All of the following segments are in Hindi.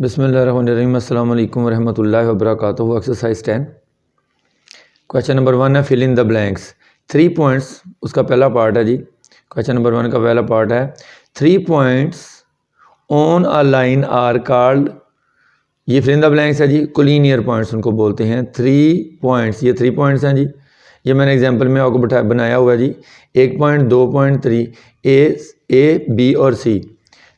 बिस्मिल्लाहिर्रहमानिर्रहीम अस्सलाम वालेकुम रहमतुल्लाहि व बरकातुहू। एक्सरसाइज 10 क्वेश्चन नंबर 1 है fill in the blanks. 3 points उसका पहला पार्ट है जी। क्वेश्चन नंबर 1 का पहला पार्ट है 3 points on a line are called, ये फिल इन द ब्लैंक्स है जी, कोलिनियर पॉइंट्स उनको बोलते हैं। 3 पॉइंट्स, ये 3 पॉइंट्स हैं जी। ये मैंने एग्जांपल में आपको बनाया हुआ है जी। 1 पॉइंट, 2 पॉइंट, 3 ए बी और सी।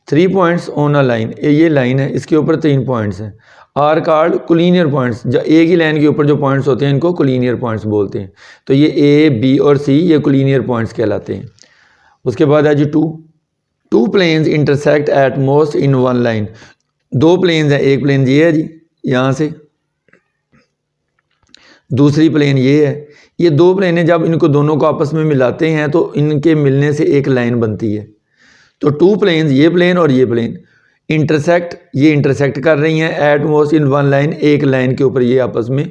3 पॉइंट्स ऑन अ लाइन, ये लाइन है, इसके ऊपर 3 पॉइंट्स हैं। आर कॉल्ड कोलिनियर पॉइंट्स, एक ही लाइन के ऊपर जो पॉइंट्स होते हैं इनको कोलिनियर पॉइंट्स बोलते हैं। तो ये ए बी और सी ये कोलिनियर पॉइंट्स कहलाते हैं। उसके बाद है जी 2 planes intersect at most in one line. 2 planes हैं, एक प्लेन ये है जी यहाँ से, दूसरी प्लेन ये है। ये 2 प्लेन हैं, जब इनको दोनों को आपस में मिलाते हैं तो इनके मिलने से एक लाइन बनती है। तो 2 प्लेन्स, ये प्लेन और ये प्लेन इंटरसेक्ट, ये इंटरसेक्ट कर रही हैं eight most in one line, एक लाइन के ऊपर ये आपस में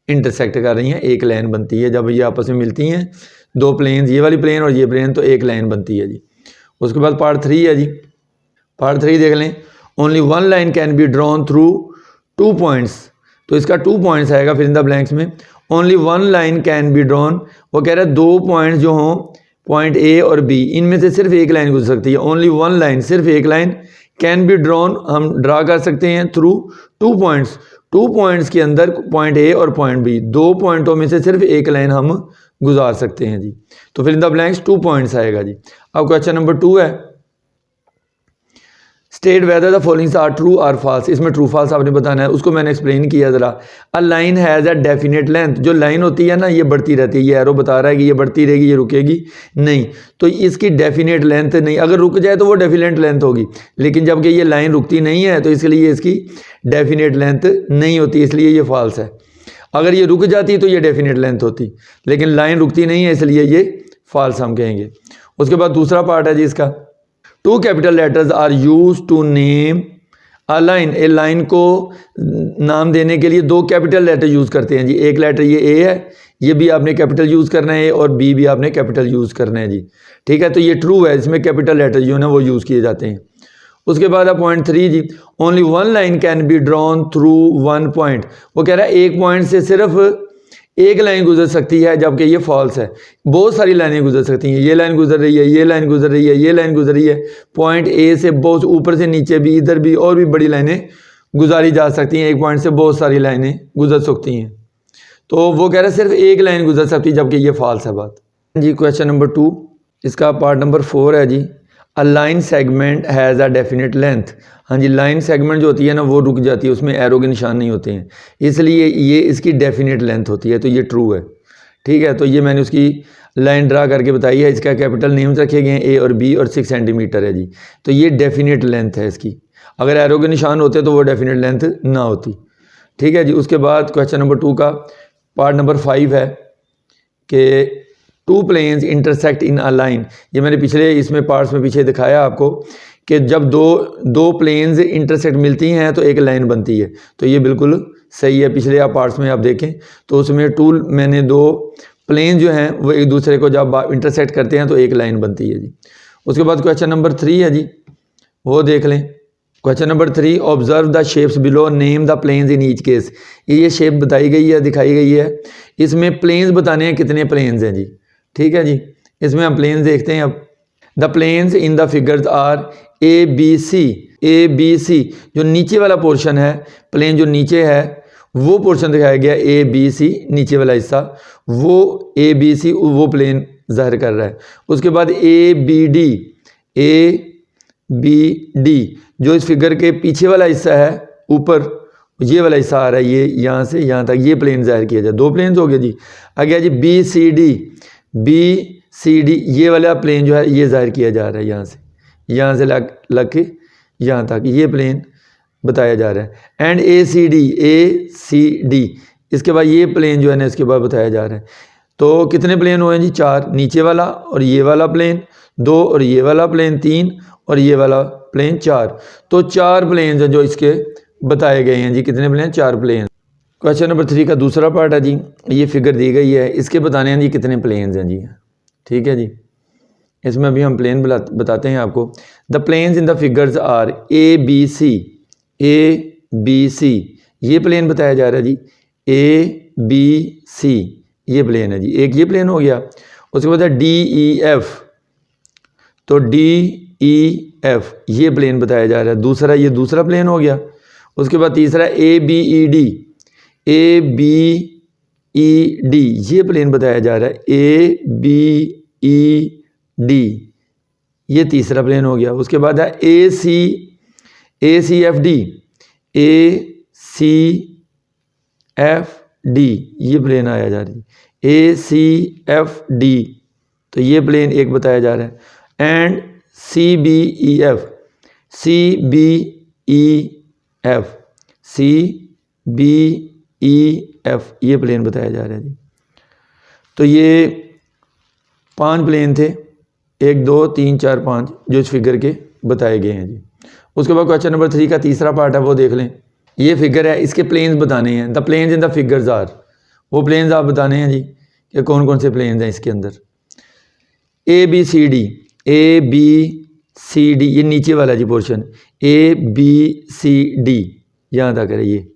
इंटरसेक्ट कर रही हैं, एक लाइन बनती है। जब ये आपस में मिलती हैं 2 प्लेन्स, ये वाली प्लेन और ये प्लेन, तो एक लाइन बनती है जी। उसके बाद पार्ट 3 है जी। पार्ट 3 देख लें। Only one line can be drawn through 2 points. तो इसका 2 पॉइंट्स आएगा फिर इन द ब्लैंक्स में। Only one line can be drawn, वो कह रहा है 2 पॉइंट्स जो हों, पॉइंट ए और बी, इनमें से सिर्फ एक लाइन गुजर सकती है। ओनली वन लाइन, सिर्फ एक लाइन, कैन बी ड्रॉन, हम ड्रा कर सकते हैं थ्रू 2 पॉइंट्स। 2 पॉइंट्स के अंदर पॉइंट ए और पॉइंट बी, 2 पॉइंटों में से सिर्फ एक लाइन हम गुजार सकते हैं जी। तो फिर इन द ब्लैंक्स 2 पॉइंट्स आएगा जी। अब क्वेश्चन नंबर 2 है state whether the followings are true or false. इसमें ट्रू फॉल्स आपने बताना है, उसको मैंने एक्सप्लेन किया ज़रा। A line has a definite length, जो लाइन होती है ना ये बढ़ती रहती है, ये एरो बता रहा है कि ये बढ़ती रहेगी, ये रुकेगी नहीं। तो इसकी डेफिनेट लेंथ नहीं, अगर रुक जाए तो वो डेफिनेट लेंथ होगी, लेकिन जबकि ये लाइन रुकती नहीं है तो इसलिए इसकी डेफिनेट लेंथ नहीं होती, इसलिए ये फॉल्स है। अगर ये रुक जाती तो ये डेफिनेट लेंथ होती, लेकिन लाइन रुकती नहीं है इसलिए ये फॉल्स हम कहेंगे। उसके बाद दूसरा पार्ट है जी इसका। 2 capital letters are use to name a line. A line को नाम देने के लिए 2 कैपिटल लेटर यूज़ करते हैं जी। एक लेटर ये ए है, ये भी आपने कैपिटल यूज़ करना है, और बी भी आपने कैपिटल यूज़ करना है जी। ठीक है, तो ये ट्रू है, इसमें कैपिटल लेटर जो है ना वो यूज़ किए जाते हैं। उसके बाद है पॉइंट 3 जी। Only one line can be drawn through 1 point. वो कह रहा है एक पॉइंट से सिर्फ एक लाइन गुजर सकती है, जबकि ये फॉल्स है। बहुत सारी लाइनें गुजर सकती हैं, ये लाइन गुजर रही है, ये लाइन गुजर रही है, ये लाइन गुजर रही है। पॉइंट ए से बहुत ऊपर से नीचे भी, इधर भी, और भी बड़ी लाइनें गुजारी जा सकती हैं। एक पॉइंट से बहुत सारी लाइनें गुजर सकती हैं। तो वो कह रहे हैं सिर्फ एक लाइन गुजर सकती है, जबकि ये फॉल्स है बात जी। क्वेश्चन नंबर 2 इसका पार्ट नंबर 4 है जी। A line segment has a definite length. हाँ जी, लाइन सेगमेंट जो होती है ना वो रुक जाती है, उसमें एरो के निशान नहीं होते हैं, इसलिए ये इसकी डेफिनेट लेंथ होती है, तो ये ट्रू है। ठीक है, तो ये मैंने उसकी लाइन ड्रा करके बताई है। इसका कैपिटल नेम्स रखे गए हैं ए और बी, और 6 सेंटीमीटर है जी। तो ये डेफिनेट लेंथ है इसकी। अगर एरो के निशान होते तो वो डेफिनेट लेंथ ना होती। ठीक है जी। उसके बाद क्वेश्चन नंबर 2 का पार्ट नंबर 5 है कि 2 planes intersect in a line. ये मैंने पिछले इसमें पार्ट्स में पीछे दिखाया आपको कि जब दो प्लेन्स इंटरसेक्ट मिलती हैं तो एक लाइन बनती है। तो ये बिल्कुल सही है। पिछले आप पार्ट्स में आप देखें तो उसमें मैंने 2 प्लेन जो हैं वो एक दूसरे को जब इंटरसेक्ट करते हैं तो एक लाइन बनती है जी। उसके बाद क्वेश्चन नंबर 3 है जी, वो देख लें। Question number 3 observe the shapes below, name the planes in each case. ये शेप बताई गई है, दिखाई गई है। इसमें प्लेन्स बताने हैं कितने प्लेन्स हैं जी। ठीक है जी, इसमें हम प्लेन्स देखते हैं अब। The planes in the figures are A B C. A B C जो नीचे वाला पोर्शन है, प्लेन जो नीचे है वो पोर्शन दिखाया गया, ए बी सी नीचे वाला हिस्सा, वो ए बी सी वो प्लेन ज़ाहिर कर रहा है। उसके बाद ए बी डी जो इस फिगर के पीछे वाला हिस्सा है, ऊपर ये वाला हिस्सा आ रहा है, ये यहाँ से यहाँ तक ये प्लेन ज़ाहिर किया जाए। 2 प्लेन हो गए जी। आगे जी बी सी डी ये वाला प्लेन जो है ये ज़ाहिर किया जा रहा है, यहाँ से लग के यहाँ तक ये प्लेन बताया जा रहा है। एंड ए सी डी इसके बाद ये प्लेन जो है ना इसके बाद बताया जा रहा है। तो कितने प्लेन हुए हैं जी? 4, नीचे वाला और ये वाला प्लेन 2, और ये वाला प्लेन 3, और ये वाला प्लेन 4। तो 4 प्लेन हैं जो इसके बताए गए हैं जी। कितने प्लेन? 4 प्लेन। क्वेश्चन नंबर 3 का दूसरा पार्ट है जी। ये फिगर दी गई है, इसके बताने हैं जी कितने प्लेन्स हैं जी। ठीक है जी, इसमें अभी हम प्लेन बताते हैं आपको। The planes in the figures are A B C. A B C, ये प्लेन बताया जा रहा है जी। ए बी सी ये प्लेन है जी, एक ये प्लेन हो गया। उसके बाद है डी ई एफ, तो डी ई एफ ये प्लेन बताया जा रहा है, दूसरा ये दूसरा प्लेन हो गया। उसके बाद तीसरा A B E D, A B E D ये प्लेन बताया जा रहा है, ए बी ई डी ये तीसरा प्लेन हो गया। उसके बाद है ए सी एफ डी, ए सी एफ डी ये प्लेन आया जा रही है, ए सी एफ डी तो ये प्लेन एक बताया जा रहा है। And C B E F, C B E F, C B E F ये प्लेन बताया जा रहा है जी। तो ये 5 प्लेन थे, 1 2 3 4 5 जो इस फिगर के बताए गए हैं जी। उसके बाद क्वेश्चन नंबर 3 का तीसरा पार्ट है, वो देख लें। ये फिगर है, इसके प्लेन्स बताने हैं। The planes in the figures are, वो प्लेन्स आप बताने हैं जी कि कौन कौन से प्लेन्स हैं इसके अंदर। A B C D, A B C D ये नीचे वाला जी portion, A B C D यहाँ तक है ये।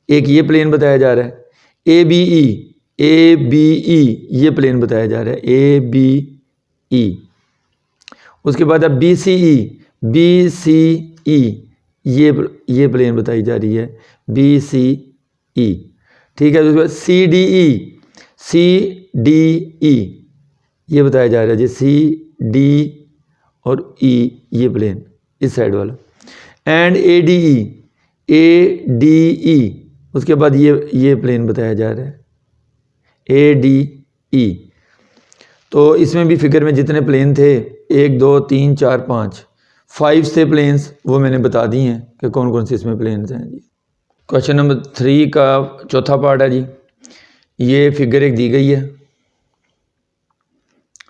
एक ये प्लेन बताया जा रहा है। ए बी ई ये प्लेन बताया जा रहा है, ए बी ई। उसके बाद अब बी सी ई ये प्लेन बताई जा रही है, बी सी ई। ठीक है। उसके बाद सी डी ई ये बताया जा रहा है जी, सी डी और ई ये प्लेन इस साइड वाला। एंड ए डी ई उसके बाद ये प्लेन बताया जा रहा है, ए डी ई। तो इसमें भी फिगर में जितने प्लेन थे 1 2 3 4 5 से प्लेन्स वो मैंने बता दिए हैं कि कौन कौन से इसमें प्लेन्स हैं जी। क्वेश्चन नंबर 3 का चौथा पार्ट है जी। ये फिगर एक दी गई है,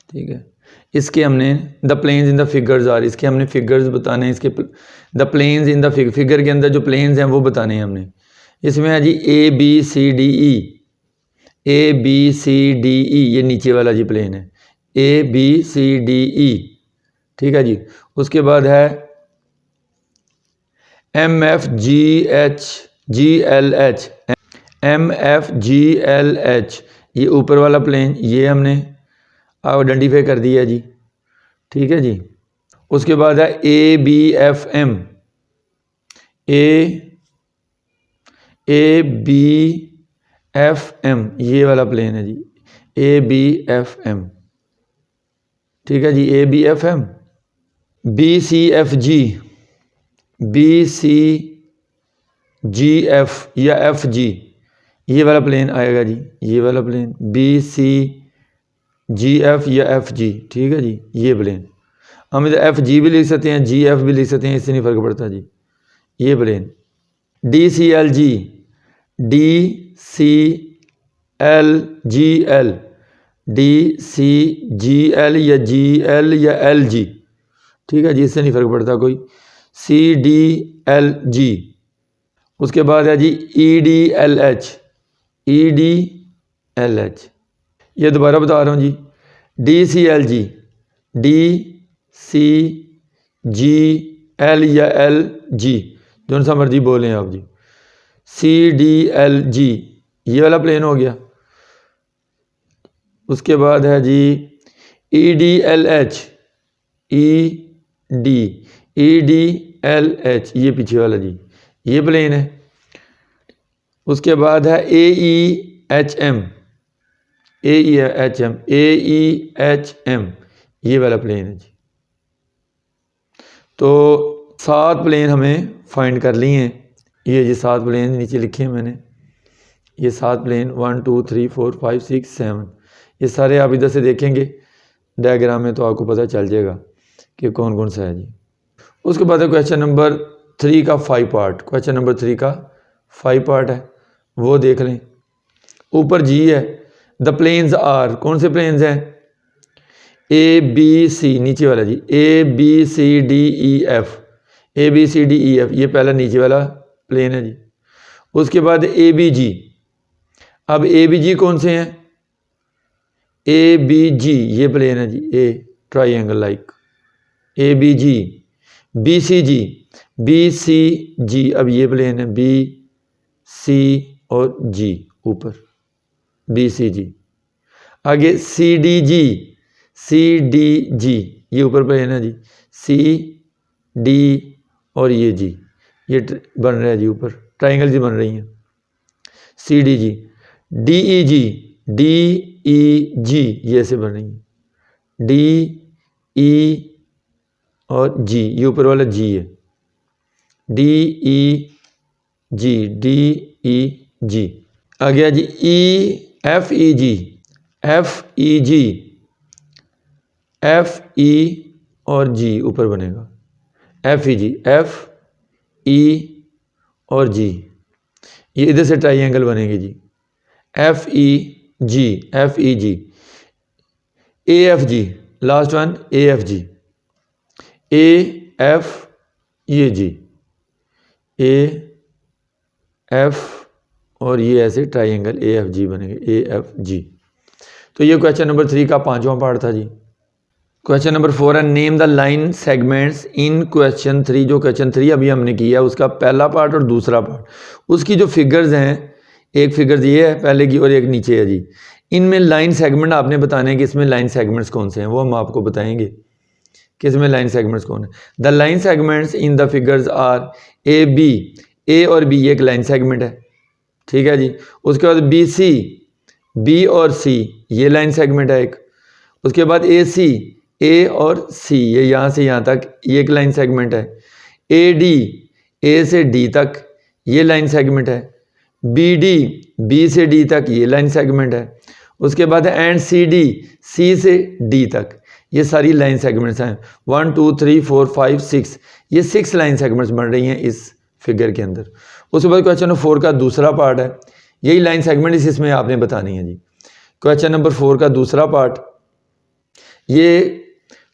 ठीक है। इसके हमने the planes in the figures are, इसके हमने फिगर्स बताने हैं। इसके the planes in the figure के अंदर जो प्लेन्स हैं वो बताने हैं हमने। इसमें है जी A B C D E, A B C D E ये नीचे वाला जी प्लेन है, ए बी सी डी ई। ठीक है जी। उसके बाद है M F G L H, M F G L H ये ऊपर वाला प्लेन, ये हमने आइडेंटिफाई कर दिया जी। ठीक है जी। उसके बाद है A B F M, A B F M ये वाला प्लेन है जी, ए बी एफ एम। ठीक है जी। A B F M, B C F G, B C G F या एफ जी ये वाला प्लेन आएगा जी, ये वाला plane B C G F या एफ जी। ठीक है जी। ये प्लेन हम इधर एफ जी भी लिख सकते हैं, जी एफ भी लिख सकते हैं, इससे नहीं फ़र्क पड़ता जी। ये plane D C L G, D C L G L, D C G L या जी एल या एल जी। ठीक है जी। इससे नहीं फ़र्क पड़ता कोई, सी डी एल जी। उसके बाद है जी E D L H, E D L H ये दोबारा बता रहा हूँ जी, D C L G, D C G L या एल जी जो सा मर्जी बोलें आप जी, सी डी एल जी ये वाला प्लेन हो गया। उसके बाद है जी E D L H, E D L H ये पीछे वाला जी, ये प्लेन है। उसके बाद है ए ई एच एम, ए ई एच एम, ए ई एच एम ये वाला प्लेन है जी। तो 7 प्लेन हमें फाइंड कर लिए हैं। ये जी 7 प्लेन नीचे लिखे हैं मैंने, ये 7 प्लेन 1 2 3 4 5 6 7 ये सारे आप इधर से देखेंगे डायग्राम में तो आपको पता चल जाएगा कि कौन कौन सा है जी। उसके बाद है क्वेश्चन नंबर 3 का 5 पार्ट, क्वेश्चन नंबर 3 का 5 पार्ट है, वो देख लें। ऊपर जी है, द प्लेन्स आर, कौन से प्लेन्स हैं, ए बी सी नीचे वाला जी, A B C D E F, A B C D E F ये पहला नीचे वाला प्लेन है जी। उसके बाद ए बी जी, अब ए बी जी कौन से हैं, ए बी जी ये प्लेन है जी, a triangle like A B G. B C G, B C G, अब ये प्लेन है बी सी और जी ऊपर, बी सी जी। आगे सी डी जी, सी डी जी ये ऊपर प्लेन है जी, सी डी और ये जी, ये बन रहा है जी ऊपर, ट्राइंगल जी बन रही हैं, C D G. D E G, D E G ये ऐसे बन रही हैं, डी ई और जी, ये ऊपर वाला जी है, D E G, D E जी। आ गया जी E F E G, F E G, F ई और जी ऊपर बनेगा, एफ ई जी, एफ ई और जी, ये इधर से ट्राइंगल बनेगी जी, F E G, F E G. A F G, last one A F G, A F ये जी, ए एफ और ये ऐसे ट्राइंगल ए एफ जी बनेंगे, ए एफ जी। तो ये क्वेश्चन नंबर 3 का 5वां पार्ट था जी। क्वेश्चन नंबर 4 है name the line segments in question 3। जो क्वेश्चन 3 अभी हमने किया उसका पहला पार्ट और दूसरा पार्ट, उसकी जो फिगर्स हैं, एक फिगर्स ये है पहले की और एक नीचे है जी, इनमें लाइन सेगमेंट आपने बताने हैं कि इसमें लाइन सेगमेंट्स कौन से हैं, वो हम आपको बताएंगे कि इसमें लाइन सेगमेंट्स कौन है। The line segments in the figures are A B, A और बी ये एक लाइन सेगमेंट है, ठीक है जी। उसके बाद बी सी, बी और सी ये लाइन सेगमेंट है एक। उसके बाद ए सी, ए और सी ये यहाँ से यहाँ तक ये एक लाइन सेगमेंट है। ए डी, ए से डी तक ये लाइन सेगमेंट है। बी डी, बी से डी तक ये लाइन सेगमेंट है। उसके बाद एंड सी डी, सी से डी तक ये सारी लाइन सेगमेंट्स हैं। 1 2 3 4 5 6 ये 6 लाइन सेगमेंट्स बन रही हैं इस फिगर के अंदर। उसके बाद क्वेश्चन नंबर 4 का दूसरा पार्ट है, यही लाइन सेगमेंट इसमें आपने बतानी है जी। क्वेश्चन नंबर 4 का दूसरा पार्ट, ये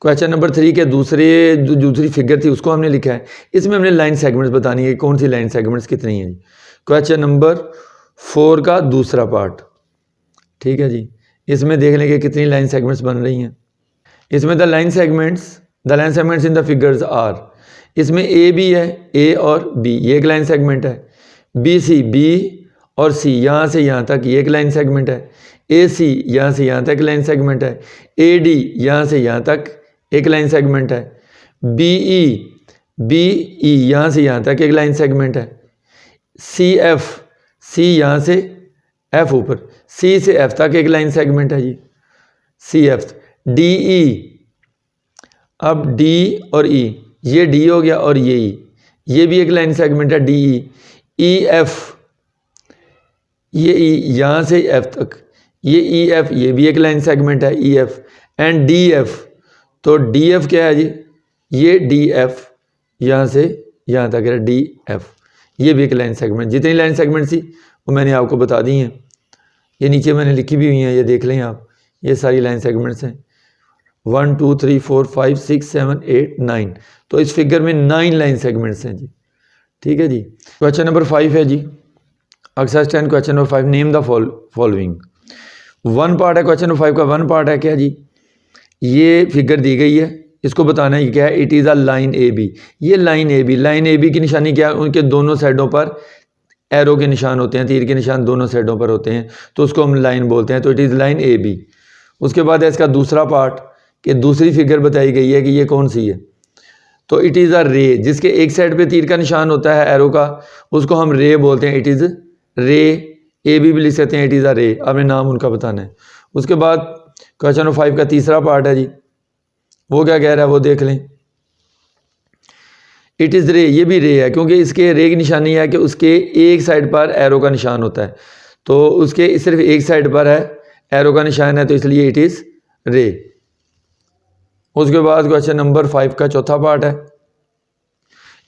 क्वेश्चन नंबर 3 के दूसरी फिगर थी उसको हमने लिखा है, इसमें हमने लाइन सेगमेंट्स बतानी है, कौन सी लाइन सेगमेंट्स कितनी हैं जी। क्वेश्चन नंबर 4 का दूसरा पार्ट, ठीक है जी। इसमें देख लेंगे कितनी लाइन सेगमेंट्स बन रही हैं। इसमें the line segments in the figures are, इसमें ए बी है, ए और बी ये एक लाइन सेगमेंट है। बी सी, बी और सी यहाँ से यहाँ तक ये एक लाइन सेगमेंट है। ए सी यहाँ से यहाँ तक लाइन सेगमेंट है। ए डी यहाँ से यहाँ तक एक लाइन सेगमेंट है। बी ई यहाँ से यहाँ तक एक लाइन सेगमेंट है। सी एफ, सी यहाँ से एफ ऊपर, सी से एफ तक एक लाइन सेगमेंट है जी, सी एफ। डी ई, अब डी और ई, ये डी हो गया और ये ई, ये भी एक लाइन सेगमेंट है डी ई। ई एफ, ये ई यहाँ से एफ तक, ये ई एफ ये भी एक लाइन सेगमेंट है E F. And D F, तो डी एफ क्या है जी, ये डी एफ यहाँ से यहाँ तक है डी एफ, ये भी एक लाइन सेगमेंट। जितनी लाइन सेगमेंट थी वो मैंने आपको बता दी हैं, ये नीचे मैंने लिखी भी हुई हैं, ये देख लें आप, ये सारी लाइन सेगमेंट्स हैं। 1 2 3 4 5 6 7 8 9, तो इस फिगर में 9 लाइन सेगमेंट्स हैं जी, ठीक है जी। क्वेश्चन नंबर 5 है जी, exercise 10 question number 5, name the following. 1 part है क्वेश्चन नंबर 5 का, 1 पार्ट है क्या जी, ये फिगर दी गई है, इसको बताना है क्या है। It is a line A B, ये लाइन ए बी की निशानी क्या है, उनके दोनों साइडों पर एरो के निशान होते हैं, तीर के निशान दोनों साइडों पर होते हैं, तो उसको हम लाइन बोलते हैं, तो it is line A B. उसके बाद है इसका दूसरा पार्ट कि दूसरी फिगर बताई गई है कि ये कौन सी है, तो इट इज़ अ रे, जिसके एक साइड पे तीर का निशान होता है एरो का, उसको हम रे बोलते हैं, इट इज़ रे। ए बी लिख सकते हैं, इट इज़ अ रे, आपने नाम उनका बताना है। उसके बाद क्वेश्चन नंबर 5 का तीसरा पार्ट है जी, वो क्या कह रहा है वो देख लें। इट इज़ रे, ये भी रे है, क्योंकि इसके रे की निशानी है कि उसके एक साइड पर एरो का निशान होता है, तो उसके सिर्फ एक साइड पर है एरो का निशान है, तो इसलिए इट इज़ रे। उसके बाद क्वेश्चन नंबर 5 का चौथा पार्ट है,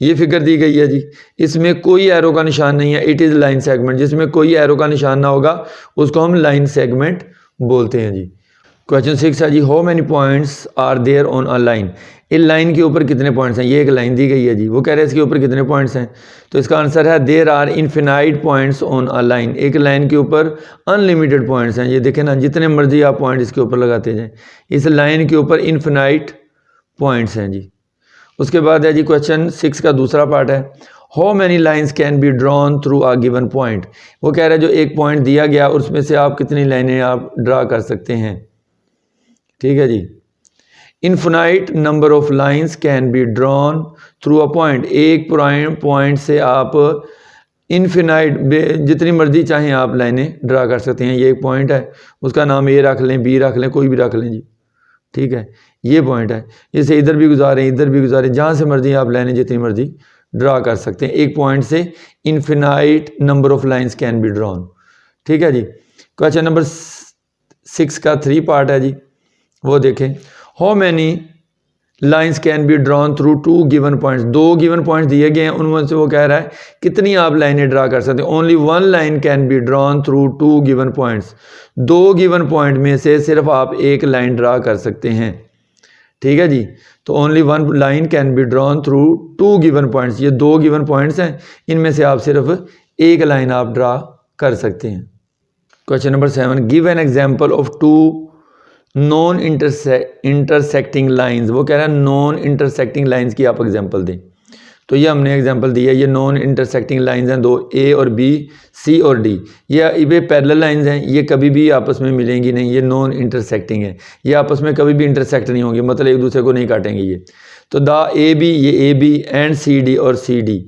ये फिगर दी गई है जी, इसमें कोई एरो का निशान नहीं है, इट इज़ लाइन सेगमेंट। जिसमें कोई एरो का निशान ना होगा उसको हम लाइन सेगमेंट बोलते हैं जी। क्वेश्चन 6 है जी, how many points are there on a line, इस लाइन के ऊपर कितने पॉइंट्स हैं। ये एक लाइन दी गई है जी, वो कह रहे हैं इसके ऊपर कितने पॉइंट्स हैं, तो इसका आंसर है there are infinite points on a line. एक लाइन के ऊपर अनलिमिटेड पॉइंट्स हैं, ये देखें ना, जितने मर्जी आप पॉइंट इसके ऊपर लगाते जाएं, इस लाइन के ऊपर इनफिनाइट पॉइंट्स हैं जी। उसके बाद है जी क्वेश्चन 6 का दूसरा पार्ट है, how many lines can be drawn through a given point. वो कह रहा है जो एक पॉइंट दिया गया उसमें से आप कितनी लाइनें आप ड्रा कर सकते हैं। ठीक है जी, infinite number of lines can be drawn through a point. एक पॉइंट से आप इनफिनाइट जितनी मर्जी चाहें आप लाइनें ड्रा कर सकते हैं। ये एक पॉइंट है, उसका नाम ए रख लें, बी रख लें, कोई भी रख लें जी। ठीक है, ये पॉइंट है, इसे इधर भी गुजारें, इधर भी गुजारें, जहाँ से मर्जी आप लाइनें जितनी मर्जी ड्रा कर सकते हैं। एक पॉइंट से infinite number of lines can be drawn. ठीक है जी, क्वेश्चन नंबर 6 का 3 पार्ट है जी, वो देखें, how many lines can be drawn through 2 given points. 2 given points दिए गए हैं, उनमें से वो कह रहा है कितनी आप लाइनें ड्रा कर सकते हैं। Only 1 line can be drawn through 2 given points. 2 given point में से सिर्फ आप एक लाइन ड्रा कर सकते हैं। ठीक है जी, तो only 1 line can be drawn through 2 given points. ये 2 गिवन पॉइंट्स हैं, इनमें से आप सिर्फ एक लाइन आप ड्रा कर सकते हैं। Question number 7, give an example of 2 non intersecting lines. वो कह रहा है नॉन इंटरसेक्टिंग लाइंस की आप एग्जांपल दें। तो ये हमने एग्जांपल दिया, ये नॉन इंटरसेक्टिंग लाइंस हैं 2, ए और बी, सी और डी। ये पैरेलल लाइंस हैं, ये कभी भी आपस में मिलेंगी नहीं, ये नॉन इंटरसेक्टिंग है, ये आपस में कभी भी इंटरसेक्ट नहीं होंगी, मतलब एक दूसरे को नहीं काटेंगे ये। तो द ए बी, ये A B and C D और C D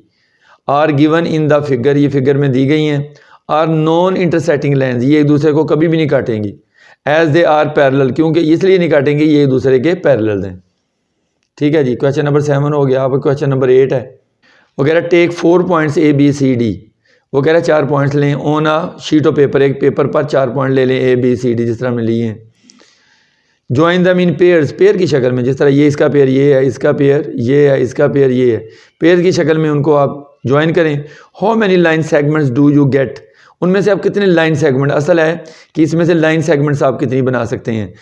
are given in the figure, ये फिगर में दी गई हैं, आर नॉन इंटरसेक्टिंग लाइंस, ये एक दूसरे को कभी भी नहीं काटेंगी। एज दे आर पैरेलल, क्योंकि इसलिए नहीं काटेंगे, ये एक दूसरे के पैरेलल हैं। ठीक है जी, क्वेश्चन नंबर 7 हो गया। अब क्वेश्चन नंबर 8 है, वो कह रहा है take 4 points A B C D. वो कह रहा है 4 पॉइंट्स लें on a sheet of paper, एक पेपर पर 4 पॉइंट ले लें ए बी सी डी जिस तरह हमने लिए हैं। ज्वाइन दम इन पेयर्स, पेयर की शक्ल में, जिस तरह ये इसका पेयर ये है, इसका पेयर ये है, इसका पेयर ये है, पेयर की शक्ल में उनको आप ज्वाइन करें। How many line segments do you get, उनमें से आप कितने लाइन सेगमेंट, असल है कि इसमें से लाइन सेगमेंट्स आप कितनी बना सकते हैं।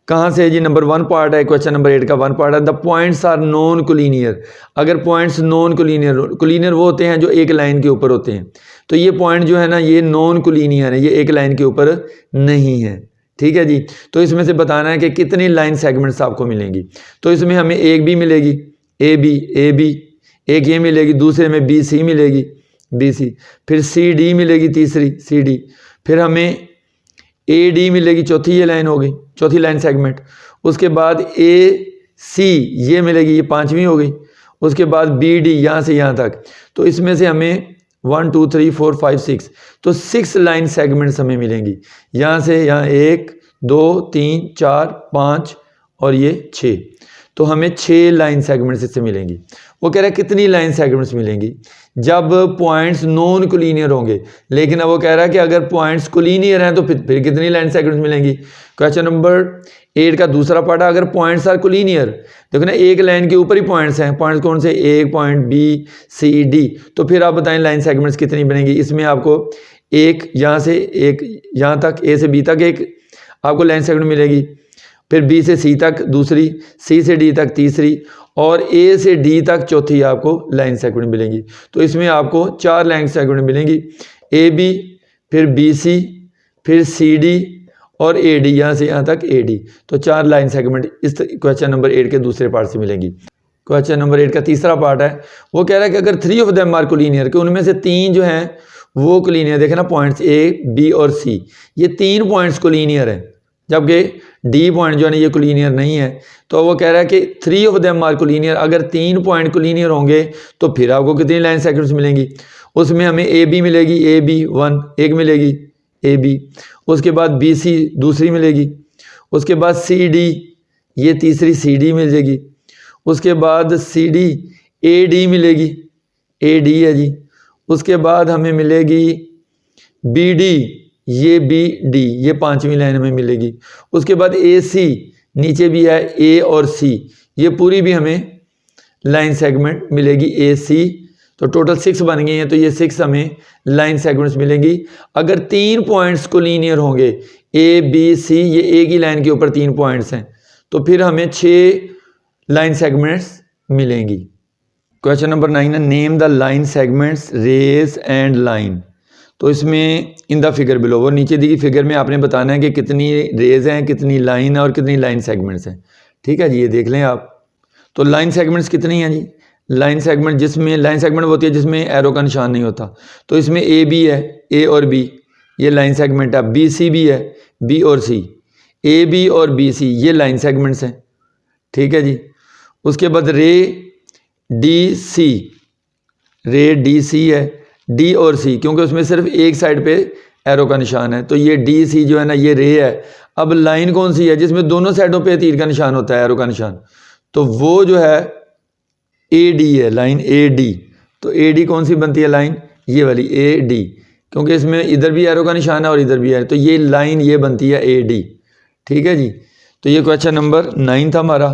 कहाँ से जी, नंबर 1 पार्ट है, क्वेश्चन नंबर 8 का 1 पार्ट है, the points are non collinear. अगर पॉइंट्स नॉन कोलिनियर, कोलिनियर वो होते हैं जो एक लाइन के ऊपर होते हैं, तो ये पॉइंट जो है ना ये नॉन कोलिनियर है, ये एक लाइन के ऊपर नहीं है। ठीक है जी, तो इसमें से बताना है कि कितनी लाइन सेगमेंट्स आपको मिलेंगी। तो इसमें हमें एक बी मिलेगी, ए बी, एक ये मिलेगी, दूसरे में बी सी मिलेगी, बी सी, फिर सी डी मिलेगी, तीसरी सी डी, फिर हमें ए डी मिलेगी, चौथी ये लाइन होगी, चौथी लाइन सेगमेंट। उसके बाद ए सी ये मिलेगी, ये 5वीं हो गई। उसके बाद बी डी यहाँ से यहाँ तक, तो इसमें से हमें 1 2 3 4 5 6, तो 6 लाइन सेगमेंट्स हमें मिलेंगी। यहाँ से यहाँ 1 2 3 4 5 और ये 6, तो हमें 6 लाइन सेगमेंट्स इससे मिलेंगी। वो कह रहा है कितनी लाइन सेगमेंट्स मिलेंगी जब पॉइंट्स नॉन कोलिनियर होंगे, लेकिन अब वो कह रहा है कि अगर पॉइंट्स कोलिनियर हैं तो फिर कितनी लाइन सेगमेंट्स मिलेंगी। क्वेश्चन नंबर 8 का दूसरा पार्ट है, अगर पॉइंट्स आर कोलिनियर, देखो ना एक लाइन के ऊपर ही पॉइंट्स हैं, पॉइंट्स कौन से, एक पॉइंट बी सी डी, तो फिर आप बताएं लाइन सेगमेंट्स कितनी बनेंगी। इसमें आपको एक यहाँ से एक यहाँ तक, ए से बी तक एक आपको लाइन सेगमेंट मिलेगी, फिर बी से सी तक दूसरी, सी से डी तक तीसरी, और ए से डी तक चौथी आपको लाइन सेगमेंट मिलेंगी। तो इसमें आपको 4 लाइन सेगमेंट मिलेंगी, ए बी, फिर बी सी, फिर सी डी और ए डी, यहाँ से यहाँ तक ए डी, तो 4 लाइन सेगमेंट इस क्वेश्चन नंबर 8 के दूसरे पार्ट से मिलेंगी। क्वेश्चन नंबर 8 का तीसरा पार्ट है, वो कह रहा है कि अगर 3 ऑफ देम आर कोलिनियर, कि उनमें से 3 जो हैं वो कोलिनियर, देखे ना पॉइंट्स ए बी और सी, ये 3 पॉइंट्स कोलिनियर हैं, जबकि डी पॉइंट जो है ना ये कोलिनियर नहीं है। तो वो कह रहा है कि 3 ऑफ देम आर कोलिनियर, अगर 3 पॉइंट कोलिनियर होंगे तो फिर आपको कितनी लाइन सेगमेंट्स मिलेंगी। उसमें हमें ए बी मिलेगी, ए बी 1 एक मिलेगी ए बी, उसके बाद बी सी दूसरी मिलेगी, उसके बाद सी डी ये तीसरी सी डी मिल जाएगी, उसके बाद सी डी ए डी मिलेगी, ए डी है जी, उसके बाद हमें मिलेगी बी डी, ये बी डी, ये 5वीं लाइन में मिलेगी। उसके बाद ए सी नीचे भी है, ए और सी, ये पूरी भी हमें लाइन सेगमेंट मिलेगी ए सी, तो टोटल 6 बन गए हैं। तो ये 6 हमें लाइन सेगमेंट्स मिलेंगी अगर 3 पॉइंट्स कोलिनियर होंगे, ए बी सी, ये एक ही लाइन के ऊपर 3 पॉइंट्स हैं, तो फिर हमें 6 लाइन सेगमेंट्स मिलेंगी। क्वेश्चन नंबर 9 है, name the line segments rays and line. तो इसमें इन द फिगर बिलो, वो नीचे दी गई फिगर में आपने बताना है कि कितनी रेज हैं, कितनी लाइन है और कितनी लाइन सेगमेंट्स हैं। ठीक है जी, ये देख लें आप। तो लाइन सेगमेंट्स कितनी हैं जी? लाइन सेगमेंट जिसमें लाइन सेगमेंट होती है जिसमें एरो का निशान नहीं होता, तो इसमें ए बी है, ए और बी ये लाइन सेगमेंट है, बी सी भी है, बी और सी, ए बी और बी सी ये लाइन सेगमेंट्स हैं, ठीक है जी। उसके बाद रे डी सी, रे डी सी है, डी और सी क्योंकि उसमें सिर्फ एक साइड पे एरो का निशान है, तो ये डी सी जो है ना ये रे है। अब लाइन कौन सी है जिसमें दोनों साइडों पे तीर का निशान होता है, एरो का निशान, तो वो जो है ए डी है, लाइन ए डी। तो ए डी कौन सी बनती है लाइन? ये वाली ए डी, क्योंकि इसमें इधर भी एरो का निशान है और इधर भी है, तो ये लाइन ये बनती है ए डी, ठीक है जी। तो ये क्वेश्चन नंबर 9 था हमारा।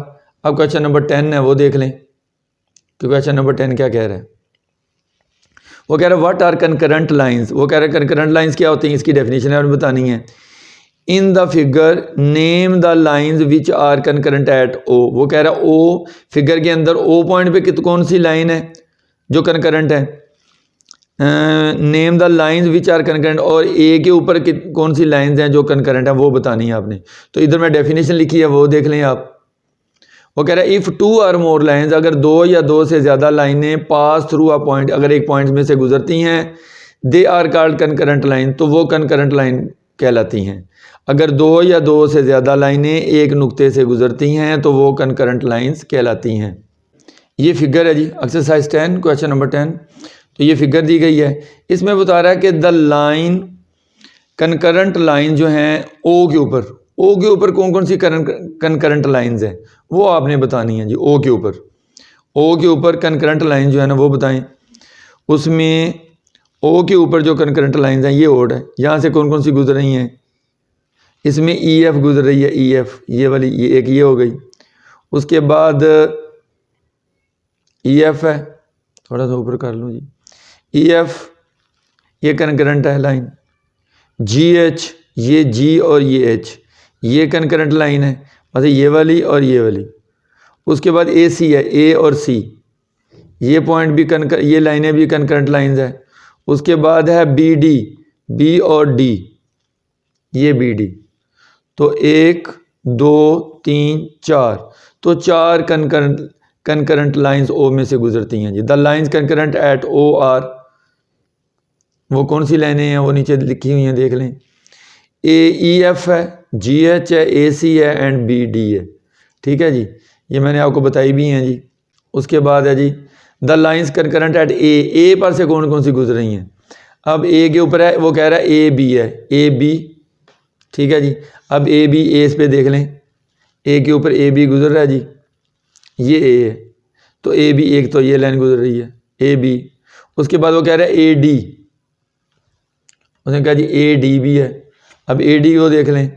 अब क्वेश्चन नंबर 10 है, वो देख लें कि क्वेश्चन नंबर 10 क्या कह रहा है। वो कह रहा है व्हाट आर कंकरेंट लाइंस। वो कह रहा है कंकरेंट लाइंस क्या होती हैं, इसकी डेफिनेशन है और बतानी है। In the figure name the lines which are concurrent at O. वो कह रहा है ओ फिगर के अंदर ओ पॉइंट पे कौन सी लाइन है जो कंकरेंट है। Name the lines which are concurrent, और ए के ऊपर कौन सी लाइंस हैं जो कंकरेंट है वो बतानी है आपने। तो इधर मैं डेफिनेशन लिखी है वो देख लें आप। वो कह रहा है इफ़ 2 और मोर लाइंस, अगर 2 या 2 से ज़्यादा लाइनें पास थ्रू अ पॉइंट, अगर एक पॉइंट में से गुजरती हैं, they are called concurrent line, तो वो कंकरेंट लाइन कहलाती हैं। अगर 2 या 2 से ज़्यादा लाइनें एक नुक्ते से गुजरती हैं तो वो कंकरेंट लाइंस कहलाती हैं। ये फिगर है जी एक्सरसाइज 10 क्वेश्चन नंबर 10। तो ये फिगर दी गई है, इसमें बता रहा है कि द लाइन कंकरेंट लाइन जो हैं ओ के ऊपर कौन कौन सी कंकरेंट लाइंस हैं वो आपने बतानी है जी। ओ के ऊपर कंकरेंट लाइन जो है ना वो बताएं। उसमें ओ के ऊपर जो कंकरेंट लाइंस हैं ये ओड है, यहाँ से कौन कौन सी गुजर रही हैं। इसमें ई एफ गुजर रही है, ई एफ ये वाली, ये एक ये हो गई। उसके बाद ई एफ है, थोड़ा सा ऊपर कर लूँ जी, ई एफ ये कंकरेंट है लाइन। जी एच ये जी और ये एच ये कंकरेंट लाइन है, मतलब ये वाली और ये वाली। उसके बाद ए सी है, ए और सी ये पॉइंट भी ये लाइनें भी कंकरेंट लाइंस है। उसके बाद है बी डी, बी और डी ये बी डी। तो 1 2 3 4, तो 4 कंकरेंट लाइंस ओ में से गुजरती हैं जी। The lines concurrent at O are, वो कौन सी लाइनें हैं वो नीचे लिखी हुई हैं देख लें। ए ई एफ है, जी एच है, ए सी है एंड बी डी है, ठीक है जी। ये मैंने आपको बताई भी हैं जी। उसके बाद है जी द लाइंस कंकरेंट एट ए पर से कौन कौन सी गुजर रही हैं। अब ए के ऊपर है, वो कह रहा है ए बी है, ए बी, ठीक है जी। अब ए बी ए पे देख लें, ए के ऊपर ए बी गुजर रहा है जी, ये ए है, तो ए बी एक तो ये लाइन गुजर रही है ए बी। उसके बाद वो कह रहा है ए डी, उसने कहा जी ए डी भी है। अब ए डी को देख लें,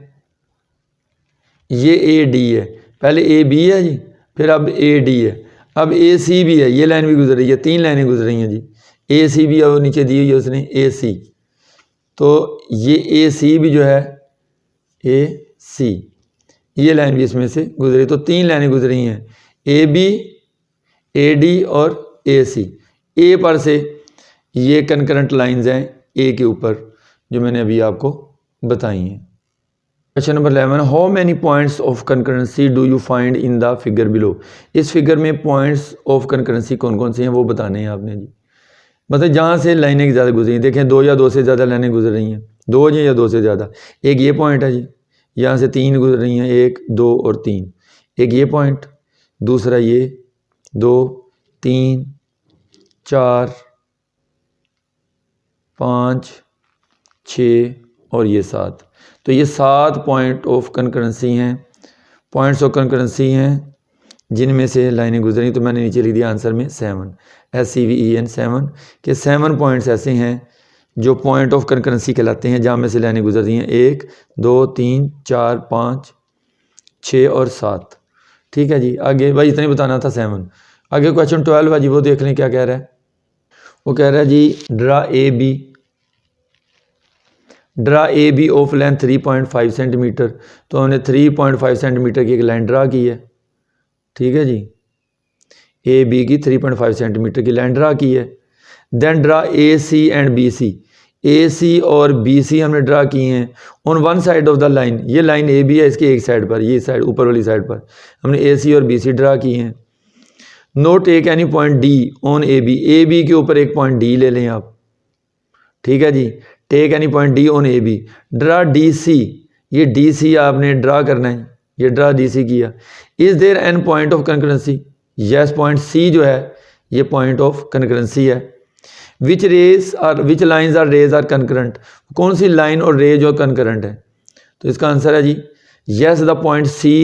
ये ए डी है, पहले ए बी है जी, फिर अब ए डी है, अब ए सी भी है, ये लाइन भी गुजर रही है, 3 लाइनें गुजर रही हैं जी। ए सी भी है, वो नीचे दी हुई है उसने ए सी, तो ये ए सी भी जो है ए सी ये लाइन भी इसमें से गुजरी, तो 3 लाइनें गुजरी हैं ए बी, ए डी और ए सी। ए पर से ये कंकरेंट लाइंस हैं ए के ऊपर जो मैंने अभी आपको बताई हैं। Question number 11, how many points of concurrency do you find in the figure below. इस फिगर में पॉइंट्स ऑफ कंकरेंसी कौन कौन से हैं वो बताने हैं आपने जी। मतलब जहाँ से लाइनें ज़्यादा गुजरी हैं, देखें 2 या 2 से ज़्यादा लाइनें गुजर रही हैं, 2 या 2 से ज़्यादा। एक ये पॉइंट है जी, यहाँ से 3 गुजर रही हैं, 1 2 और 3। एक ये पॉइंट, दूसरा ये 2 3 4 5 6 और ये 7। तो ये 7 पॉइंट ऑफ कंकरेंसी हैं, पॉइंट्स ऑफ कंकरेंसी हैं जिनमें से लाइनें गुजरी। तो मैंने नीचे लिख दिया आंसर में 7, SEVEN 7 के 7 पॉइंट्स ऐसे हैं जो पॉइंट ऑफ कंकरेंसी कहलाते हैं, जहाँ में से लाइनें गुजरती हैं 1 2 3 4 5 6 और 7। ठीक है जी। आगे भाई इतना ही बताना था 7। आगे क्वेश्चन 12 है जी, वो देख लें क्या कह रहा है। वो कह रहा है जी draw A B of length 3.5 centimetre. तो हमने 3.5 सेंटीमीटर की एक लाइन ड्रा की है, ठीक है जी। ए बी की 3.5 सेंटीमीटर की लाइन ड्रा की है। Then draw A C and B C. A C और बी सी हमने ड्रा की हैं on one side of the line. ये लाइन ए बी है, इसके एक साइड पर, ये साइड ऊपर वाली साइड पर हमने ए सी और बी सी ड्रा की हैं। No take any point D on A B के ऊपर एक पॉइंट डी ले लें आप, ठीक है जी। Take any point D on A B, draw D C, ये डी सी आपने ड्रा करना है, ये ड्रा डी सी किया। Is there an point of concurrency, yes point C जो है ये पॉइंट ऑफ कंकरेंसी है। Which lines are rays are concurrent, कौन सी लाइन और रे जो कंकरेंट है, तो इसका आंसर है जी yes the point C,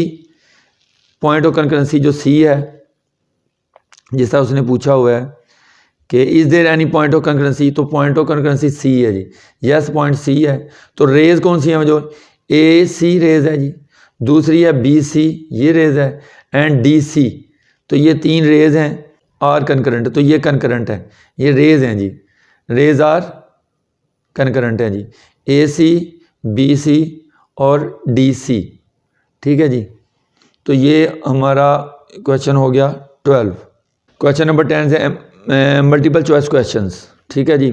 point of concurrency जो सी है, जिस तरह उसने पूछा हुआ है कि is there any point of concurrency, तो पॉइंट ऑफ कंकरेंसी सी है जी, यस पॉइंट सी है। तो रेज कौन सी है, जो ए सी रेज है जी, दूसरी है बी सी ये रेज है, एंड डी सी, तो ये तीन रेज हैं आर कंकरेंट, तो ये कंकरेंट है, ये रेज हैं जी, रेज आर कंकरेंट हैं जी, ए सी बी सी और डी सी, ठीक है जी। तो ये हमारा क्वेश्चन हो गया 12। क्वेश्चन नंबर 10 है मल्टीपल चॉइस क्वेश्चंस, ठीक है जी।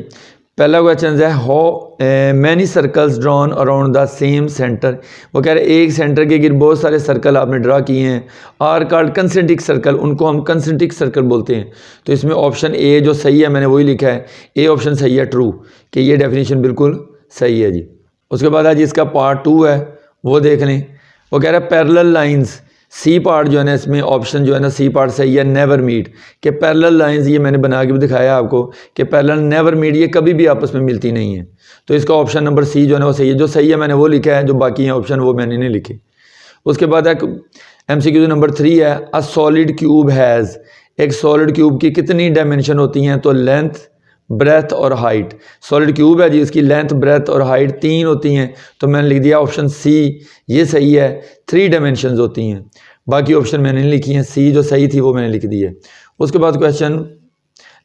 पहला क्वेश्चन है how many circles drawn around the same centre, वो कह रहे हैं एक सेंटर के गिर बहुत सारे सर्कल आपने ड्रा किए हैं, आर कॉल्ड कंसेंट्रिक सर्कल, उनको हम कंसेंट्रिक सर्कल बोलते हैं। तो इसमें ऑप्शन ए जो सही है मैंने वही लिखा है, ए ऑप्शन सही है, ट्रू, कि ये डेफिनेशन बिल्कुल सही है जी। उसके बाद आज इसका पार्ट 2 है वो देख लें। वो कह रहा है पैरेलल लाइंस, सी पार्ट जो है ना इसमें ऑप्शन जो है ना सी पार्ट सही है, नेवर मीट, कि पैरेलल लाइंस ये मैंने बना के भी दिखाया आपको कि पैरेलल नेवर मीट, ये कभी भी आपस में मिलती नहीं है। तो इसका ऑप्शन नंबर सी जो है ना वो सही है, जो सही है मैंने वो लिखा है, जो बाकी हैं ऑप्शन वो मैंने नहीं लिखे। उसके बाद एक MCQ नंबर 3 है, अ सॉलिड क्यूब हैज़, एक सॉलिड क्यूब की कितनी डायमेंशन होती हैं, तो लेंथ ब्रेथ और हाइट। सॉलिड क्यूब है जी, इसकी लेंथ ब्रेथ और हाइट 3 होती हैं, तो मैंने लिख दिया ऑप्शन सी ये सही है, 3 डायमेंशंस होती हैं। बाकी ऑप्शन मैंने नहीं लिखी हैं, सी जो सही थी वो मैंने लिख दी है। उसके बाद क्वेश्चन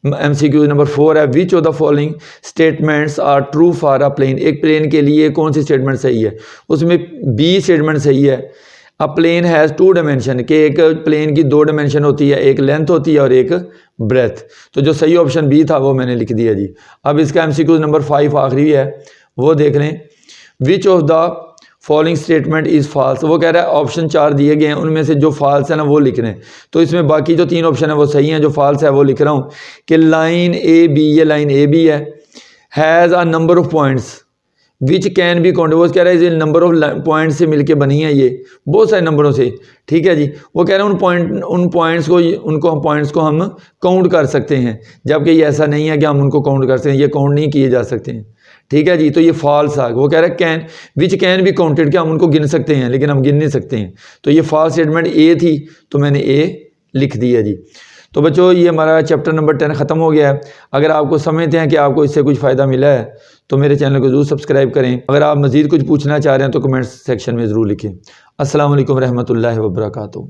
MCQ नंबर 4 है, which of the following statements are true for a plane, एक प्लेन के लिए कौन सी स्टेटमेंट सही है, उसमें बी स्टेटमेंट सही है। अ प्लेन हैज़ 2 डायमेंशन, कि एक प्लेन की 2 डायमेंशन होती है, एक लेंथ होती है और एक ब्रेथ, तो जो सही ऑप्शन बी था वो मैंने लिख दिया जी। अब इसका MCQ नंबर 5 आखिरी है वो देख लें, which of the following statement is false, वो कह रहा है ऑप्शन 4 दिए गए हैं उनमें से जो फॉल्स है ना वो लिख रहे हैं। तो इसमें बाकी जो 3 ऑप्शन है वो सही हैं, जो फॉल्स है वो लिख रहा हूँ कि लाइन ए बी, ये लाइन ए बी है, has a number of points which can be counted, वो कह रहा है ये नंबर ऑफ पॉइंट से मिलके बनी है, ये बहुत सारे नंबरों से, ठीक है जी। वो कह रहे हैं उन पॉइंट्स को हम काउंट कर सकते हैं, जबकि ये ऐसा नहीं है कि हम उनको काउंट कर सकते हैं, ये काउंट नहीं किए जा सकते हैं, ठीक है जी। तो ये फॉल्स आ, वो कह रहा है can which can be counted, कि हम उनको गिन सकते हैं लेकिन हम गिन नहीं सकते हैं, तो ये फॉल्स स्टेटमेंट ए थी, तो मैंने ए लिख दिया जी। तो बच्चों ये हमारा चैप्टर नंबर 10 ख़त्म हो गया है। अगर आपको समझते हैं कि आपको इससे कुछ फ़ायदा मिला है तो मेरे चैनल को ज़रूर सब्सक्राइब करें। अगर आप मज़ीद कुछ पूछना चाह रहे हैं तो कमेंट सेक्शन में ज़रूर लिखें। अस्सलाम वालेकुम रहमतुल्लाहि व बरकातुहू।